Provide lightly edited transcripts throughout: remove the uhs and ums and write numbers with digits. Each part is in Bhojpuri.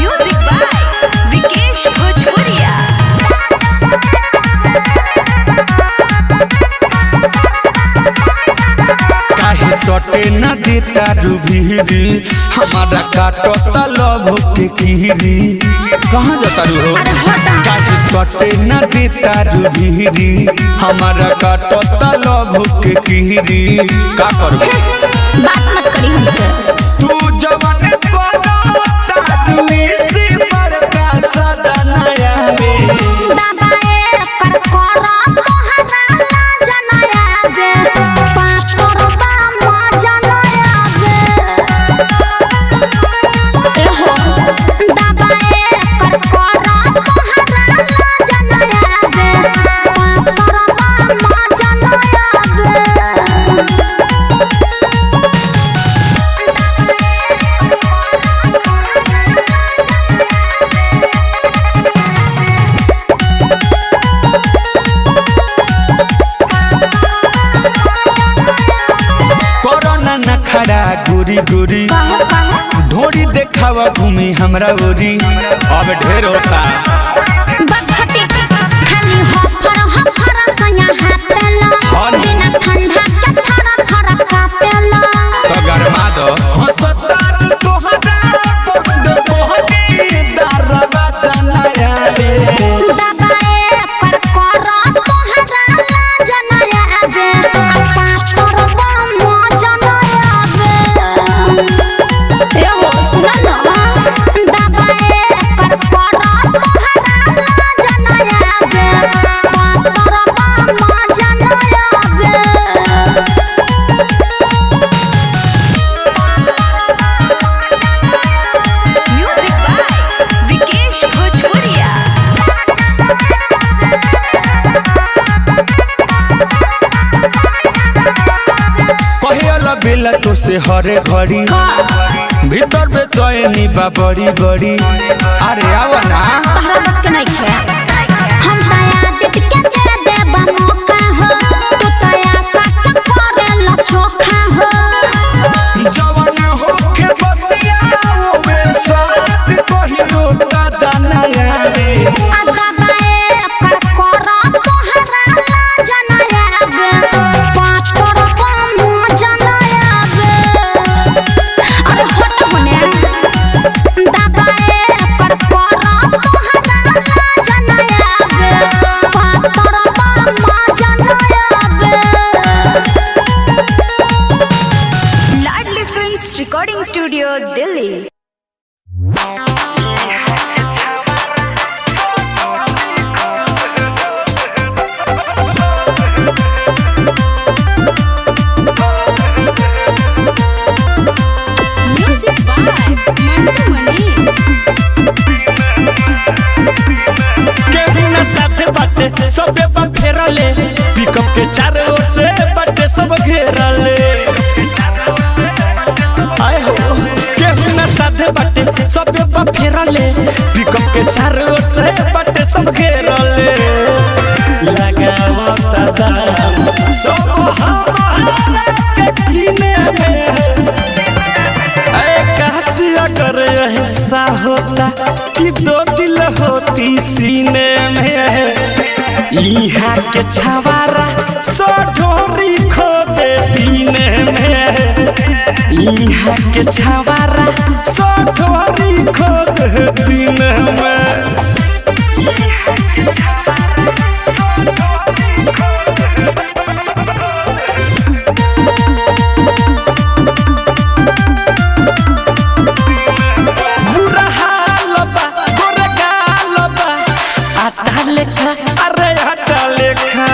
म्यूजिक बाय विकेश भोजपुरिया। काहे सटे न देता रूबीरी हमारा काटता लव के कीरी। कहाँ जाता रू हो? काहे सटे न देता रूबीरी हमारा काटता लव के कीरी। का करबे बात मत करी हमसे। तू जवान करता तू इसी बड़का सदा नया में दादाए कर करा तोहरा ला जनाया बे पातरबा म जनाया बे ए हो दादाए कर करा तोहरा ला जनाया बे पातरबा म जनाया बे। कोरोना न खड़ा गुरी गुरी ढोरी देखावा घूमी हमरा ओरी। अब ढेर होता बखटी खाली हफर सया हाथेला बिना ठंडा के थर थर कापेला। तो गरमा दो हंसता तोहरा बंद मोहनी दरवा जनाया रे दादाए कर करा तोहरा ला जनाया बे पातरबा म जनाया बे। ए हो सुना ना दादाए कर करा तोहरा ला जनाया बे पातरबा म जनाया बे। म्यूजिक बाय विकेश भोजपुरिया। कहेला बेला तो से हरे घड़ी भीतर बेचैनी बा बड़ी बड़ी। अरे आवा ना तहरा बस के नहीं खे हम तया दित के दे देबा मौका हो तू तया साथ करे ला चोखा हो। जवान होके बसिया में साथ कहियो ता जनाया रे दादाए कर करा तोहरा ला जनाया बे पातरबा म जनाया बे। अरे हट होने दादाए कर करा तोहरा ला जनाया बे पातरबा म जनाया बे। Ladli films recording studio Delhi. Music by Mantu Mani. केहू न साथे बाटे सबे बा फेरले पिकअप के चारों ओर से बाटे सब घेरले। आए हो केहू न साथे बाटे सबे बा फेरले पिकअप के चारों ओर से बाटे सब घेरले। लगावता दाम सब हमारा के किने में कासिया कर ऐसा होता कि दो दिल होती सीने में। यहाँ के छवारा सो ढोरी खो दे दीने में। यहाँ के छवारा सो ढोरी खो दे दीने में। बुरा हाल बा गोरे गाल बा आटा लेखा अरे आटा लेखा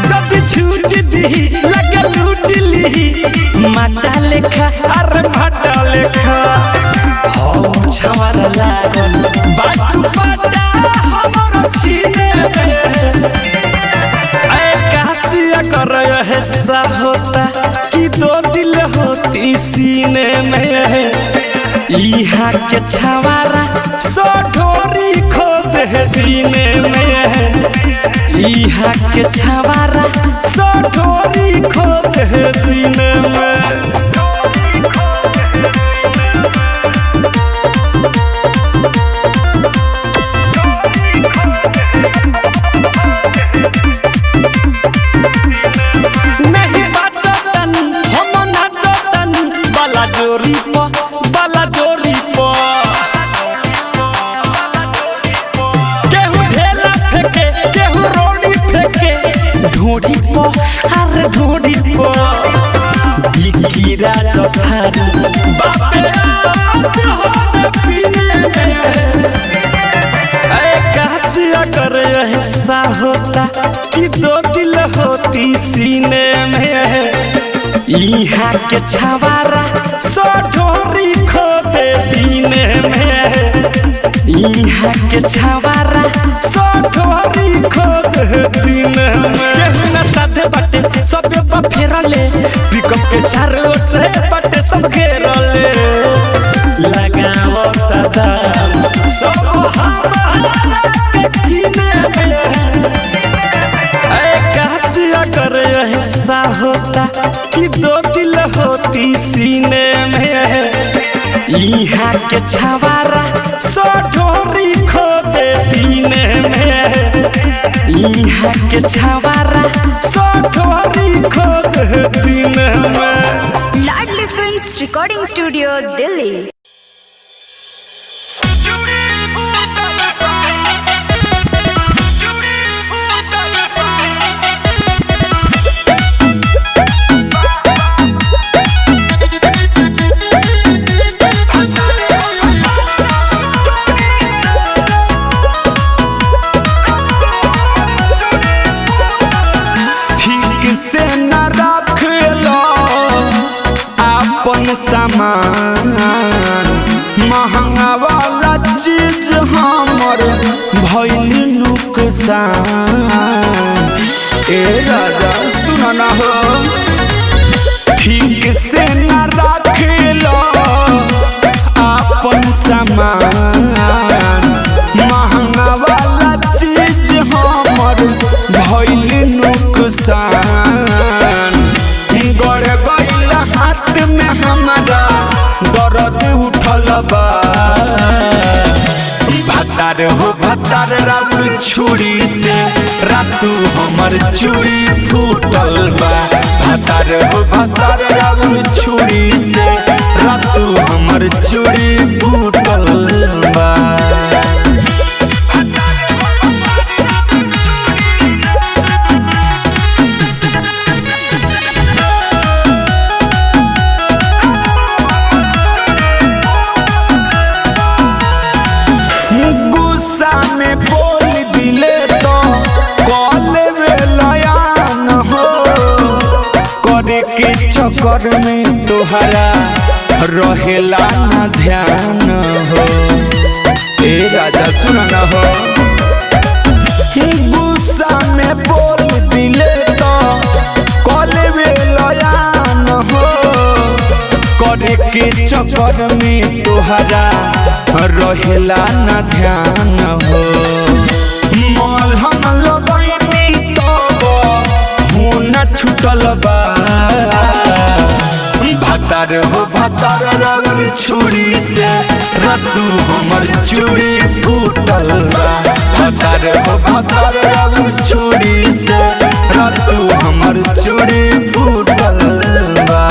जब छूट दी लगे लूट ली माटा लेखा अरे माटा लेखा। हो छवारा लागल बाटू बाटा हमर छीने में। कासिया कर ऐसा होता कि दो दिल होती सीने में। यहाँ के छवारा सो ढोरी खो दे सीने में इहा के छवारा सटोरी खोद सीने में। नहीं बाचतन हम नाचतन बाला जोरी प केहू ढेला फेंके केहू रोड़ी फेंके ढोड़ी प अरे ढोड़ी प बिकी राजा थारू बापे आज पीने में। कासिया कर ऐसा होता कि दो दिल होती सीने में इहा के छवारा सटोरी खोदे दीने में इहा के छवारा सटोरी खोदे दीने में। केहू न साथे बाटे सब फेरले पिकअप के चारों ओर से बाटे सब घेरले लगावता दाम सब हमारा के कीने में। कासिया कर ऐसा होता कि दो दिल होती सीने में इहा के छवारा सटोरी खोदे दीने में इहा के छवारा सटोरी खोदे दीने में। लाडली फिल्म्स रिकॉर्डिंग स्टूडियो दिल्ली। सामान महंगा वाला चीज हमर भइल नुकसान। ए राजा सुन ना हो ठीक से न रखेलो अपन सामान महंगा वाला चीज हमर भइल नुकसान। गड़ गइल हाथ में हमारा दर्द उठल बा भतार हो भतार राउर छुरी से रातू हमर चूड़ी फूटल बा भतार हो भतार राउर छुरी से रातू हमर चूड़ी फूटल बा। के चक्कर में तोहरा रहेला ना ध्यान हो। ए राजा सुन ना हो गुस्सा में बोल दिले तो कले में लयान हो करे के चक्कर में तोहरा रहेला ना ध्यान हो। मल हम लगैनी तो होना छूटल बा भतार हो भतार राउर छुरी से रातू हमर चूड़ी फूटल बा भतार हो भतार राउर छुरी से रातू हमर चूड़ी फूटल बा।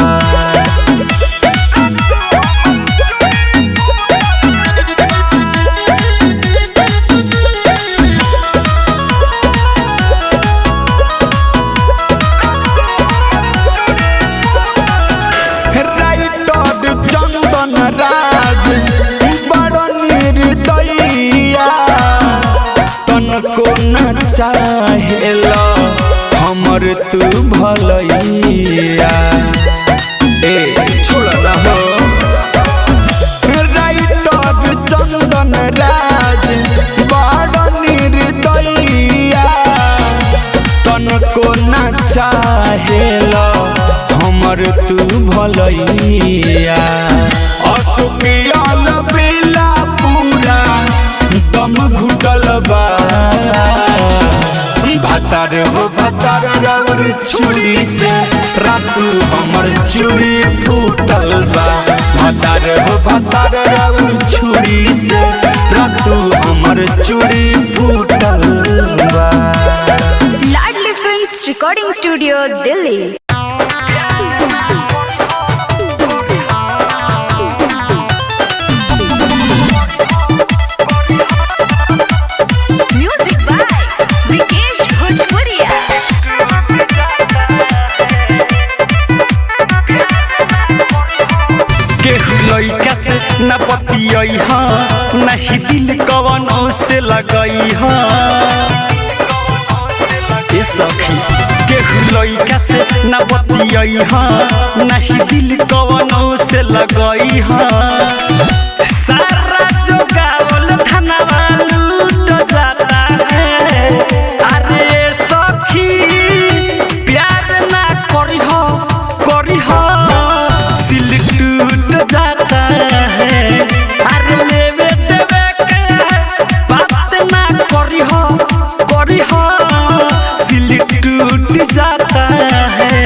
को न चाहेला हमर तू भलैया ए छोड़ ना हो राइटर चंदन राज बड़ निर्दयिया तनको न चाहेला हमर तू भलैया। अशोकिया बेला पूरा दम घुटल बा भतार हो भतार राउर चूड़ी से रातू हमर चूड़ी फूटल बा भतार हो भतार राउर चूड़ी से रातू हमर चूड़ी फूटल बा। Ladli films recording studio Delhi. Music by Vikesh Bhojpuriya. केहू लइका से न बतियई हा नहीं दिल कवनो से लगई हा ए सखी केहू लइका से न बतियई हा नहीं दिल कवनो से लगई हा सारा जोगावल धनवा लूट जाता है अरे सखी प्यार ना करी हो टूट जाता है अरे लेवे देवे के बात ना करी हो सिल टूट जाता है।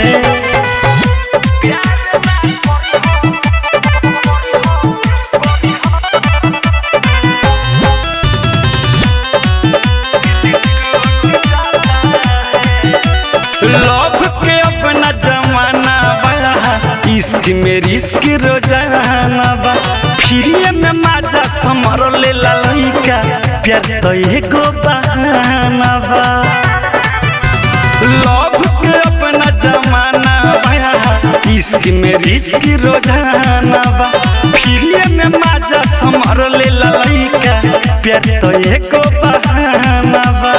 लव के अपना जमाना बड़ा इश्क में रिस्क रोजाना बा फिर में माजा समर ले लइका प्यार तो एगो बहाना बा लव के अपना जमाना बड़ा इश्क में रिस्क रोजाना बा फिर में माजा समर ले लइका प्यार तो एगो बहाना बा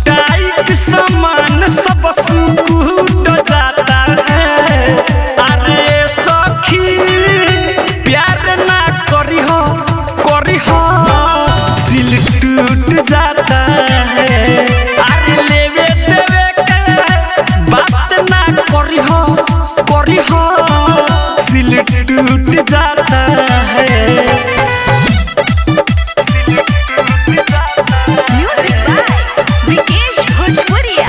टाइट सामान सब सुकूट जाता है अरे सखी प्यार ना करी हो सिल टूट जाता है अरे लेवे देवे के बात ना करी हो सिल टूट जाता है। म्यूजिक बाय विकेश भोजपुरिया।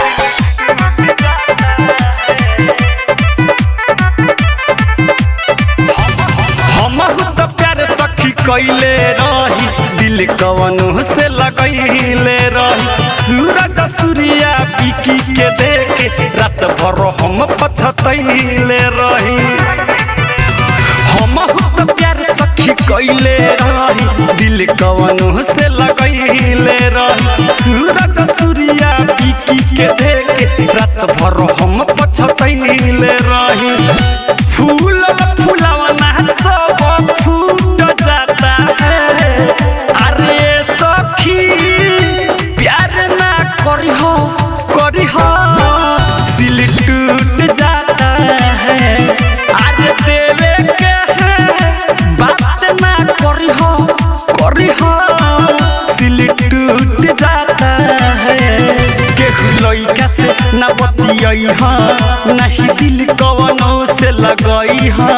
हम तो प्यार सखी कैले रही दिल कवनो से लगैले रही सूरज सूर्या बिकी के देखे रात भर हम पछतैले रही हम तो प्यार सखी कैले रही दिल कवनो से लगैले रही सूरज सूर्या बिकी के देखे रात भर हम पछतैले रही फूल फुलवना सब फूट जाता है अरे सखी प्यार ना करी हो सिल टूट जाता है अरे देवे के बात ना करी हो सिल टूट जाता है केहू लइका से न बतियई हा नहीं दिल कवनो से लगई हा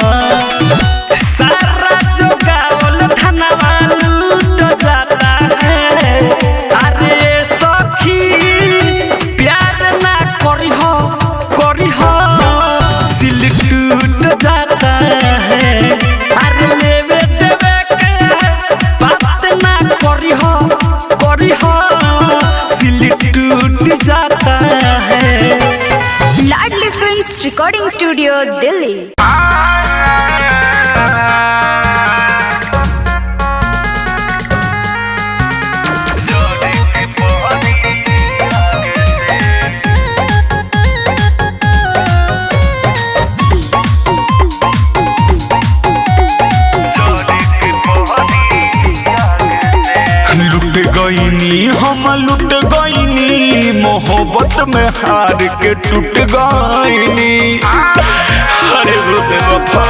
सारा जोगावल धनवा लूट जाता है अरे सखी प्यार ना करी हो सिल टूट जाता है अरे लेवे देवे के बात ना करी हो सिल टूट जाता है। लाडली फिल्म्स रिकॉर्डिंग स्टूडियो दिल्ली। लुट गईनी हम लुट गईनी मोहब्बत में हार के टूट गईनी अरे बेवफा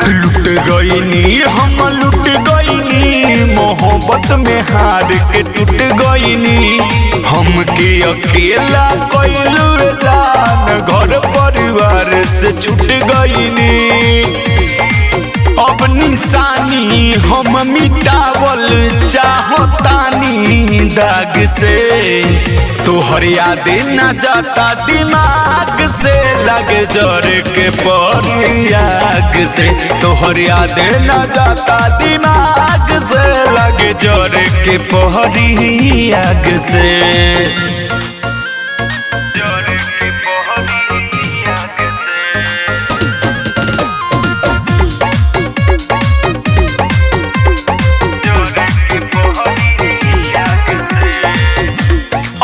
लुट गईनी हम लुट गईनी मोहब्बत में हार के टूट गईनी हमके अकेला कइलू जान घर परिवार से छूट गईनी अब निशानी हम मिटावल चाहतानी दाग से तोहर याद न जाता दिमाग से लगे जर के परी आग से तोहर याद न जाता दिमाग से लगे जर के परी आग से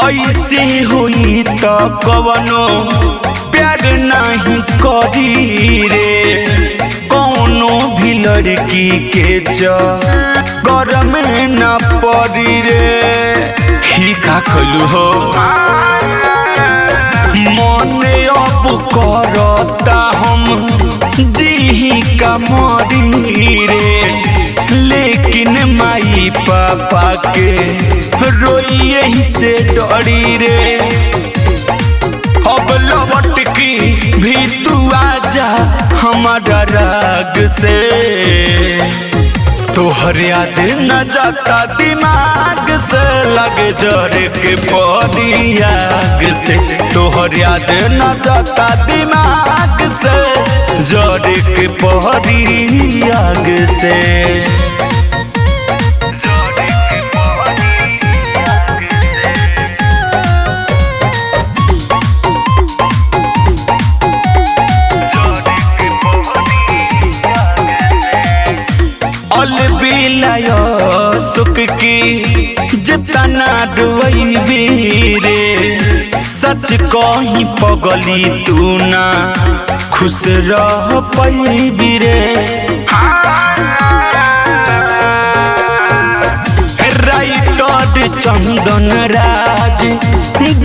ऐसे हुई तो कवनो प्यार नहीं करी रे कौनो भी लड़की के चक्कर में न पड़ी रे ही का खलू हो मन अब करता हम जी का मरी रे लेकिन माई पापा के रोइए ही से डरी रे अब लौट की भी तू आजा हमारा राग से तोहर याद न जाता दिमाग से लगे जर के परी आग से तोहर याद न जाता दिमाग से जर के परी आग से सुख की जितना डुबैबी रे सच कहीं पगली तू ना खुश रह पैबी रे राइटर चंदन राज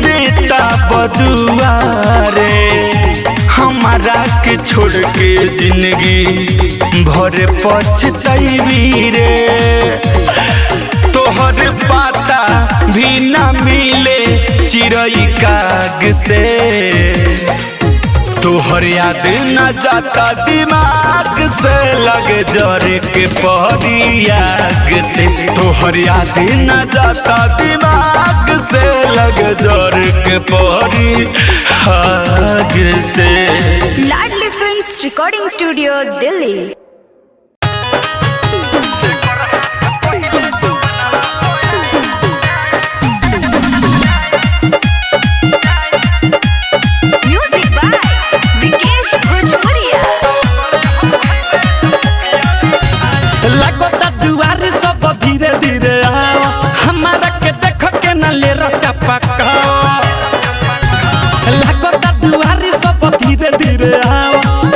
देता बदुआ रे हमारा के छोड़ के जिंदगी भरे पछतैबी रे तोहर पाता भी न मिले चिड़ै काग से तोहर याद न जाता दिमाग से लगे जर के परी आग से तोहर याद न जाता दिमाग से लगे जर के परी आग से। लाडली फिल्म्स रिकॉर्डिंग स्टूडियो दिल्ली। धीरे धीरे आओ हमारा के देखो के न ले रटा पकाओ लगता दुआरी सब धीरे धीरे आओ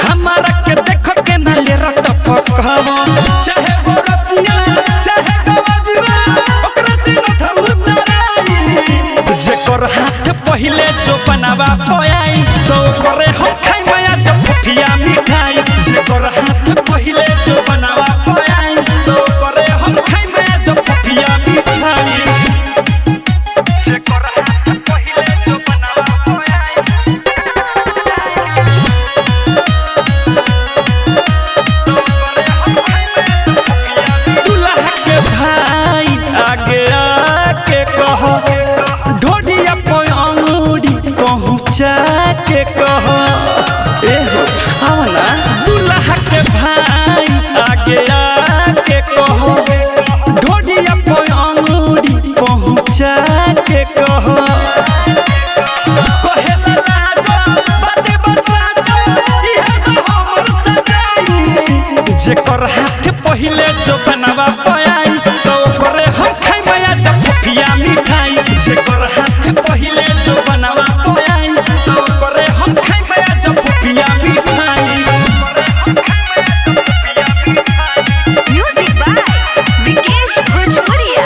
हमारा के देखो के न ले रटा पकाओ चाहे वो रतिया चाहे गवजवा ओकरा से न थम उतराई जेकर हाथ पहिले जो बनावा पोयाई तो करे हम खाई माया जब पिया मिठाई जेकर हाथ पहिले जो बनावा पोयाई तो करे हम खाई माया जब पिया मिठाई जेकर हाथ पहिले जो बनावा पोयाई तो करे हम खाई माया जब पिया दुल्हा के भाई आगे आके कहो ढोडिया पे अंगूरी पहुंचा के कहो ए हो आवला दुल्हा के भाई आगे आके कहो ढोडिया पे अंगूरी पहुंचा के कहो कहे राजा बाते बसाजा इहे हमर सजाई जेकर हाथ पहिले जो बनावा पयाई तो करे हम खाई माया जब पिया मिठाई जेकर हाथ पहिले जो बनावा पयाई तो करे हम खाई माया जब पिया मिठाई म्यूजिक बाय विकेश भोजपुरिया।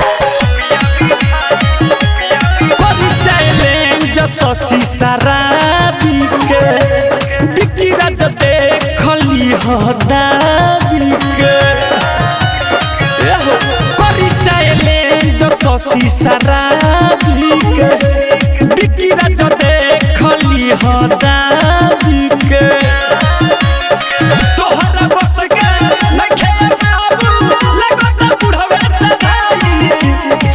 कोई चैलेंज ससी शराबी के बिकी राज देखली हदाबी के कोई चैलेंज ससी शराबी के बिकी राज देखली हदाबी के तोहरा बस के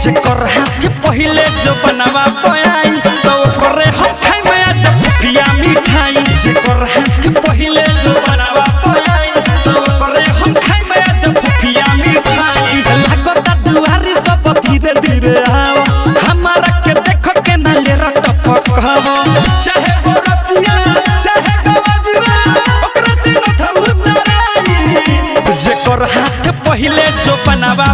जेकर हाथ पहिले जो बनावा पयाई तो करे हम खाई में जब पिया मिठाई जेकर हाथ पहिले जो बनावा पयाई तो करे हम खाई में जब पिया मिठाई लागता दुआरी सब धीरे धीरे आवा हमारा के देखो के ना ले रटपक हवा चाहे हो रतिया चाहे गवजवा ओकरा से न थमु तराई जेकर हाथ पहिले जो बनावा